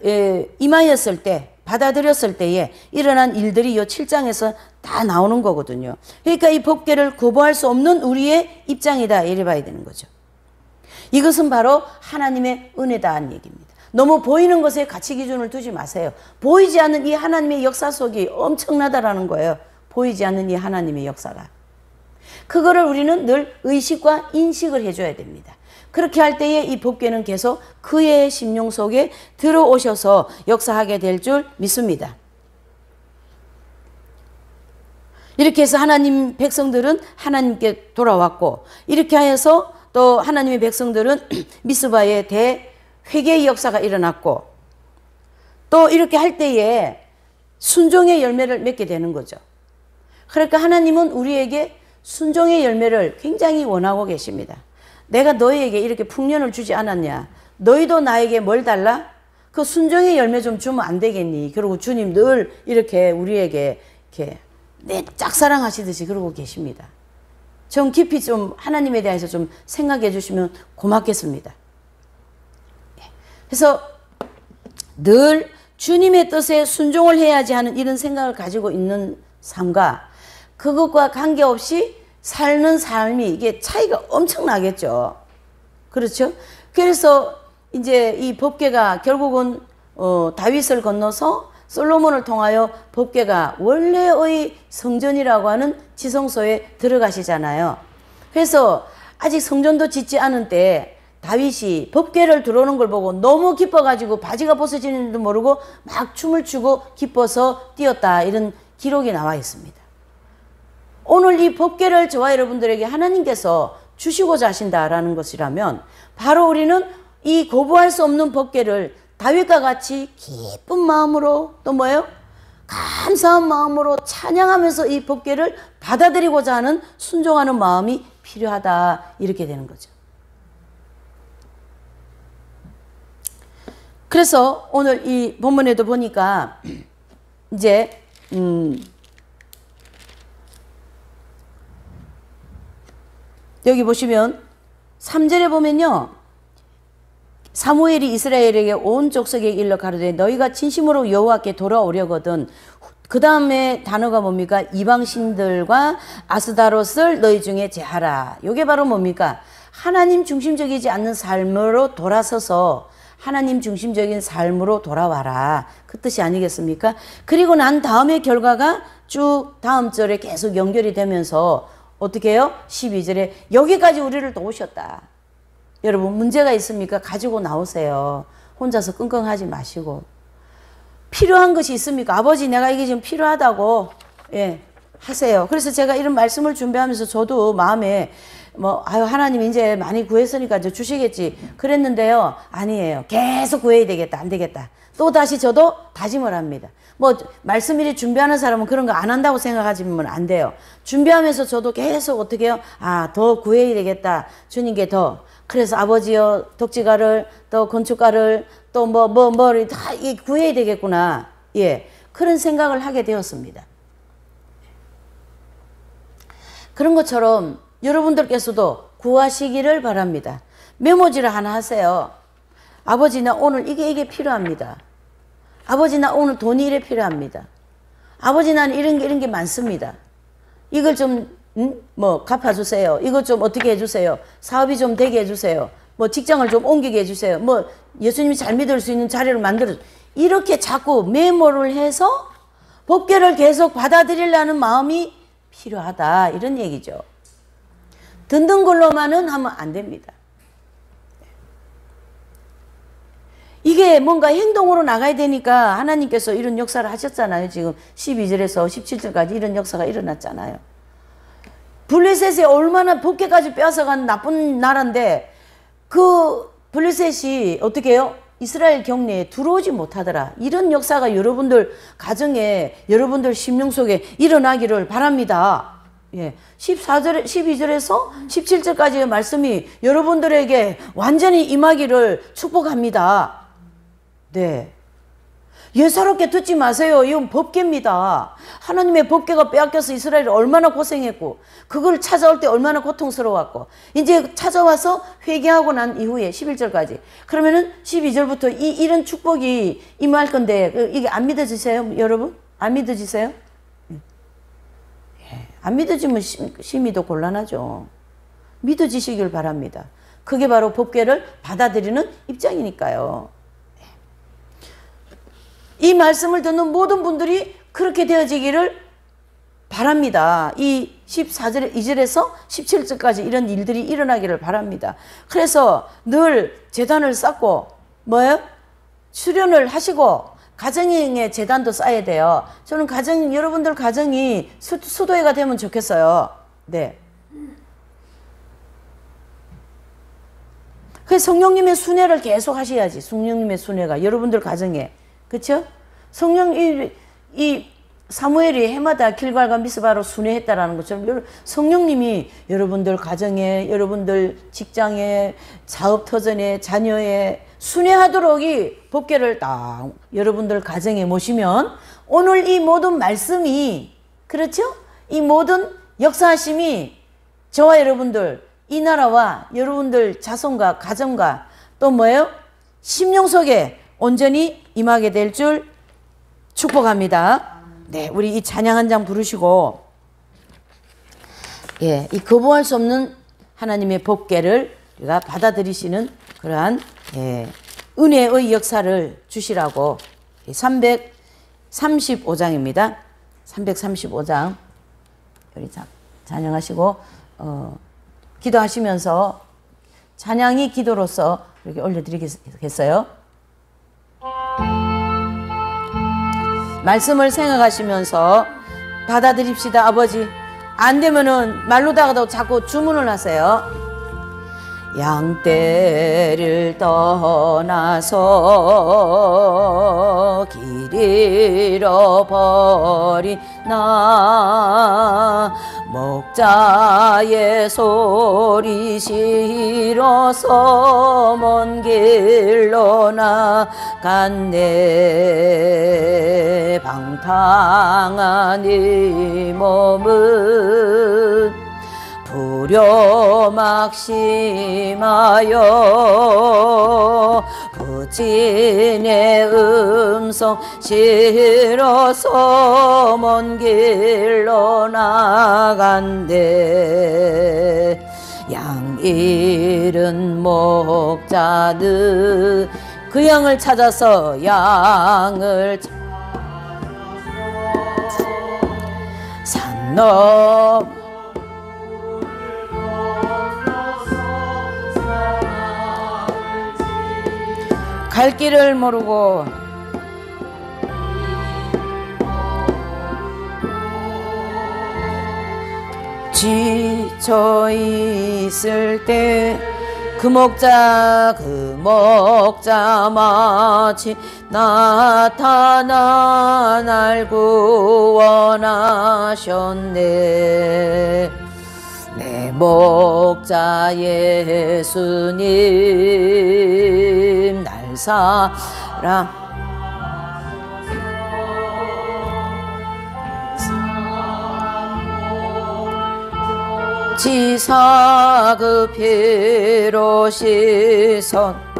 임하였을 때, 받아들였을 때에 일어난 일들이 이 7장에서 다 나오는 거거든요. 그러니까 이 법궤를 거부할 수 없는 우리의 입장이다, 이래 봐야 되는 거죠. 이것은 바로 하나님의 은혜다는 얘기입니다. 너무 보이는 것에 가치 기준을 두지 마세요. 보이지 않는 이 하나님의 역사 속이 엄청나다라는 거예요. 보이지 않는 이 하나님의 역사가. 그거를 우리는 늘 의식과 인식을 해줘야 됩니다. 그렇게 할 때에 이 법궤는 계속 그의 심령 속에 들어오셔서 역사하게 될 줄 믿습니다. 이렇게 해서 하나님 백성들은 하나님께 돌아왔고, 이렇게 하여서 또 하나님의 백성들은 미스바의 대회개의 역사가 일어났고, 또 이렇게 할 때에 순종의 열매를 맺게 되는 거죠. 그러니까 하나님은 우리에게 순종의 열매를 굉장히 원하고 계십니다. 내가 너희에게 이렇게 풍년을 주지 않았냐? 너희도 나에게 뭘 달라? 그 순종의 열매 좀 주면 안 되겠니? 그리고 주님 늘 이렇게 우리에게 이렇게 내 짝사랑하시듯이 그러고 계십니다. 좀 깊이 좀 하나님에 대해서 좀 생각해 주시면 고맙겠습니다. 그래서 늘 주님의 뜻에 순종을 해야지 하는 이런 생각을 가지고 있는 삶과 그것과 관계없이 사는 삶이 이게 차이가 엄청나겠죠. 그렇죠? 그래서 이제 이 법궤가 결국은 다윗을 건너서 솔로몬을 통하여 법궤가 원래의 성전이라고 하는 지성소에 들어가시잖아요. 그래서 아직 성전도 짓지 않은 때 다윗이 법궤를 들어오는 걸 보고 너무 기뻐가지고 바지가 벗어지는 줄도 모르고 막 춤을 추고 기뻐서 뛰었다, 이런 기록이 나와 있습니다. 오늘 이 법궤를 저와 여러분들에게 하나님께서 주시고자 하신다라는 것이라면, 바로 우리는 이 거부할 수 없는 법궤를 다윗과 같이 기쁜 마음으로, 또 뭐예요? 감사한 마음으로 찬양하면서 이 법궤를 받아들이고자 하는 순종하는 마음이 필요하다, 이렇게 되는 거죠. 그래서 오늘 이 본문에도 보니까 이제 여기 보시면 3절에 보면요, 사무엘이 이스라엘에게 온 족속에게 일러 가로되 너희가 진심으로 여호와께 돌아오려거든. 그 다음에 단어가 뭡니까? 이방신들과 아스다롯을 너희 중에 제하라. 이게 바로 뭡니까? 하나님 중심적이지 않는 삶으로 돌아서서 하나님 중심적인 삶으로 돌아와라, 그 뜻이 아니겠습니까? 그리고 난 다음의 결과가 쭉 다음 절에 계속 연결이 되면서 어떻게 해요? 12절에 여기까지 우리를 도우셨다. 여러분, 문제가 있습니까? 가지고 나오세요. 혼자서 끙끙하지 마시고. 필요한 것이 있습니까? 아버지, 내가 이게 지금 필요하다고, 하세요. 그래서 제가 이런 말씀을 준비하면서 저도 마음에 하나님 이제 많이 구했으니까 이제 주시겠지 그랬는데요, 아니에요. 계속 구해야 되겠다, 안 되겠다. 또 다시 저도 다짐을 합니다. 말씀 미리 준비하는 사람은 그런 거 안 한다고 생각하시면 안 돼요. 준비하면서 저도 계속 어떻게 해요? 더 구해야 되겠다, 주님께 더. 그래서 아버지요, 독지가를, 또 건축가를, 또 뭐를 다 구해야 되겠구나. 그런 생각을 하게 되었습니다. 그런 것처럼 여러분들께서도 구하시기를 바랍니다. 메모지를 하나 하세요. 아버지, 나 오늘 이게 필요합니다. 아버지, 나 오늘 돈이 이래 필요합니다. 아버지 나는 이런 게 많습니다. 이걸 좀 뭐 갚아주세요. 이것 좀 어떻게 해주세요. 사업이 좀 되게 해주세요. 뭐 직장을 좀 옮기게 해주세요. 뭐 예수님이 잘 믿을 수 있는 자리를 만들어. 이렇게 자꾸 메모를 해서 법궤를 계속 받아들이려는 마음이 필요하다. 이런 얘기죠. 듣는 걸로만은 하면 안 됩니다. 이게 뭔가 행동으로 나가야 되니까 하나님께서 이런 역사를 하셨잖아요. 지금 12절에서 17절까지 이런 역사가 일어났잖아요. 블레셋이 얼마나 법궤까지 뺏어간 나쁜 나라인데 그 블레셋이 어떻게 해요? 이스라엘 경내에 들어오지 못하더라. 이런 역사가 여러분들 가정에 여러분들 심령 속에 일어나기를 바랍니다. 예, 14절, 12절에서 17절까지의 말씀이 여러분들에게 완전히 임하기를 축복합니다. 네. 예사롭게 듣지 마세요. 이건 법궤입니다. 하나님의 법궤가 빼앗겨서 이스라엘이 얼마나 고생했고 그걸 찾아올 때 얼마나 고통스러웠고 이제 찾아와서 회개하고 난 이후에 11절까지 그러면은 12절부터 이런 축복이 임할 건데 이게 안 믿어지세요? 여러분? 안 믿어지세요? 예. 안 믿어지면 심히 더 곤란하죠. 믿어지시길 바랍니다. 그게 바로 법궤를 받아들이는 입장이니까요. 이 말씀을 듣는 모든 분들이 그렇게 되어지기를 바랍니다. 이 14절, 2절에서 17절까지 이런 일들이 일어나기를 바랍니다. 그래서 늘 제단을 쌓고 뭐예요? 수련을 하시고 가정의 제단도 쌓아야 돼요. 저는 여러분들 가정이 수도회가 되면 좋겠어요. 네. 그래서 성령님의 순회를 계속 하셔야지. 성령님의 순회가 여러분들 가정에. 그렇죠? 성령 이 사무엘이 해마다 길갈과 미스바로 순회했다라는 것처럼 성령님이 여러분들 가정에 여러분들 직장에 사업 터전에 자녀에 순회하도록 이 법궤를 딱 여러분들 가정에 모시면 오늘 이 모든 말씀이 그렇죠? 이 모든 역사하심이 저와 여러분들 이 나라와 여러분들 자손과 가정과 또 뭐예요? 심령 속에 온전히 임하게 될 줄 축복합니다. 네, 우리 이 찬양 한 장 부르시고, 예, 이 거부할 수 없는 하나님의 법궤를 우리가 받아들이시는 그러한 은혜의 역사를 주시라고 335장입니다. 335장 우리 찬양하시고 기도하시면서 찬양이 기도로서 이렇게 올려드리겠어요. 말씀을 생각하시면서 받아들입시다. 아버지 안 되면은 말로다가도 자꾸 주문을 하세요. 양떼를 떠나서 길 잃어버린 나 목자의 소리 싫어서 먼 길로 나갔네. 방탕한 이 몸은 불효막심하여 부친의 음성 싫어서 먼 길로 나간대. 양 잃은 목자는 그 양을 찾아서 양을 산 넘 갈 길을 모르고 지쳐 있을 때 그 목자 마치 나타나 날 구원하셨네. 내 목자 예수님 날 사랑 지사 그 피로 씻은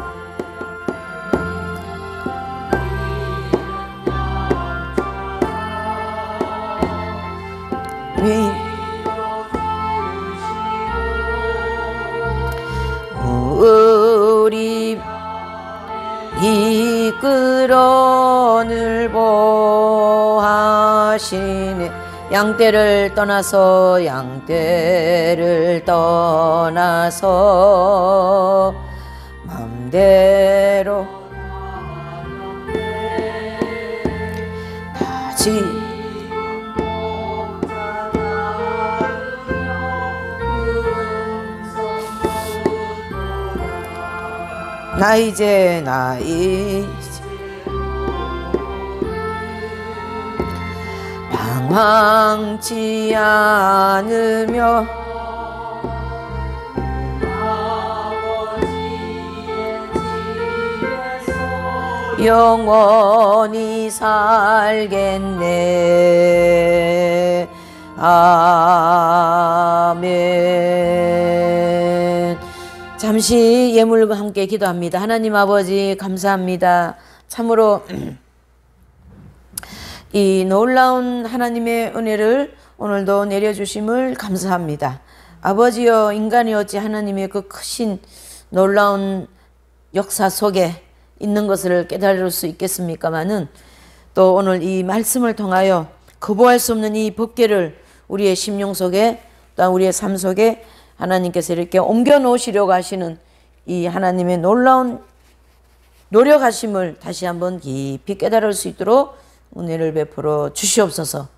이끌어 늘보하시네. 양떼를 떠나서 맘대로 다시 나 이제 방황치 않으며 영원히 살겠네. 아멘. 잠시 예물과 함께 기도합니다. 하나님 아버지 감사합니다. 참으로 이 놀라운 하나님의 은혜를 오늘도 내려주심을 감사합니다. 아버지여, 인간이 어찌 하나님의 그 크신 놀라운 역사 속에 있는 것을 깨달을 수 있겠습니까마는 또 오늘 이 말씀을 통하여 거부할 수 없는 이 법궤를 우리의 심령 속에 또 우리의 삶 속에 하나님께서 이렇게 옮겨 놓으시려고 하시는 이 하나님의 놀라운 노력하심을 다시 한번 깊이 깨달을 수 있도록 은혜를 베풀어 주시옵소서.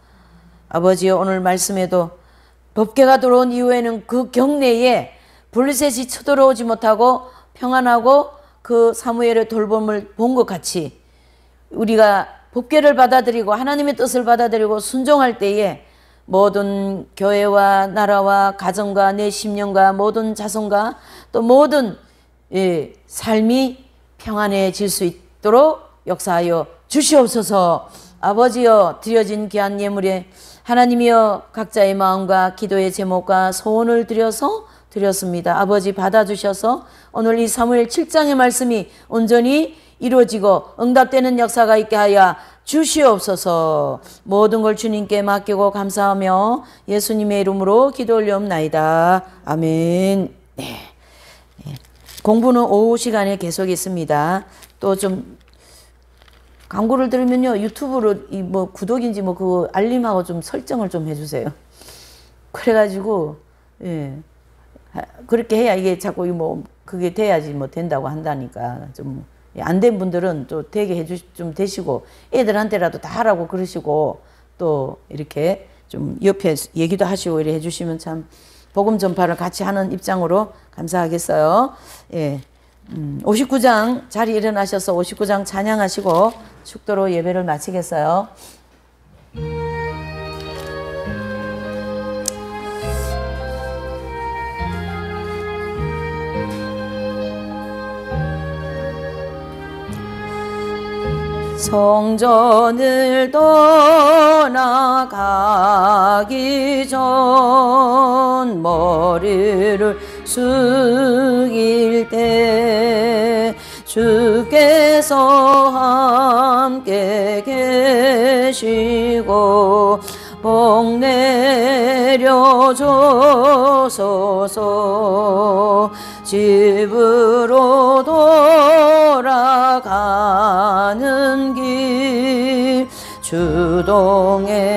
아버지여, 오늘 말씀에도 법궤가 들어온 이후에는 그 경내에 블레셋이 쳐들어오지 못하고 평안하고 그 사무엘의 돌봄을 본 것 같이 우리가 법궤를 받아들이고 하나님의 뜻을 받아들이고 순종할 때에 모든 교회와 나라와 가정과 내 심령과 모든 자손과 또 모든 삶이 평안해질 수 있도록 역사하여 주시옵소서. 아버지여, 드려진 귀한 예물에 하나님이여 각자의 마음과 기도의 제목과 소원을 드렸습니다. 아버지 받아주셔서 오늘 이 사무엘 7장의 말씀이 온전히 이루어지고 응답되는 역사가 있게 하여 주시옵소서. 모든 걸 주님께 맡기고 감사하며 예수님의 이름으로 기도 올려옵나이다. 아멘. 네. 공부는 오후 시간에 계속 있습니다. 또 좀 광고를 들으면요, 유튜브로 뭐 구독인지 뭐 그 알림하고 좀 설정을 좀 해주세요. 그래가지고 그렇게 해야 이게 자꾸 뭐 그게 돼야지 뭐 된다고 한다니까. 좀 안 된 분들은 또 되게 좀 되시고 애들한테라도 다 하라고 그러시고 또 이렇게 좀 옆에 얘기도 하시고 이래 해주시면 참 복음 전파를 같이 하는 입장으로 감사하겠어요. 예. 59장 자리 일어나셔서 59장 찬양하시고 축도로 예배를 마치겠어요. 성전을 떠나가기 전 머리를 숙일 때 주께서 함께 계시고 복 내려줘소서. 집으로 돌아가는 길 주동행하시고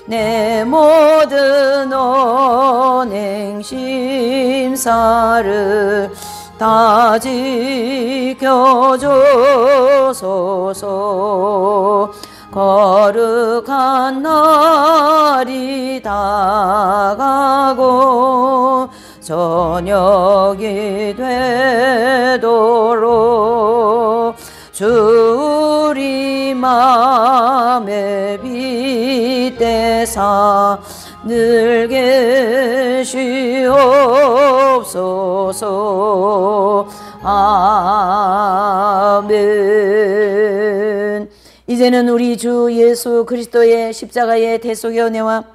내 모든 언행 심사를 다 지켜줘소서. 거룩한 날이 다가고 저녁이 되도록 주 우리 맘에 빗대사 늘 계시옵소서. 아멘. 이제는 우리 주 예수 그리스도의 십자가의 대속의 은혜와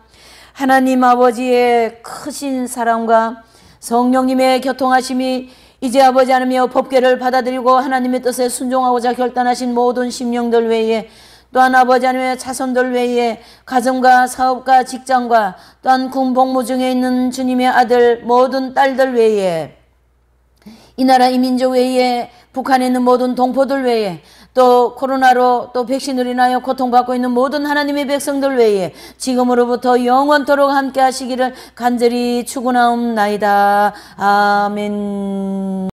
하나님 아버지의 크신 사랑과 성령님의 교통하심이 이제 아버지 하나님의 법궤를 받아들이고 하나님의 뜻에 순종하고자 결단하신 모든 심령들 외에 또한 아버지 하나님의 자손들 외에 가정과 사업과 직장과 또한 군 복무 중에 있는 주님의 아들 모든 딸들 외에 이 나라 이 민족 외에 북한에 있는 모든 동포들 외에 또 코로나로 또 백신으로 인하여 고통받고 있는 모든 하나님의 백성들 외에 지금으로부터 영원토록 함께 하시기를 간절히 축원하옵나이다. 아멘.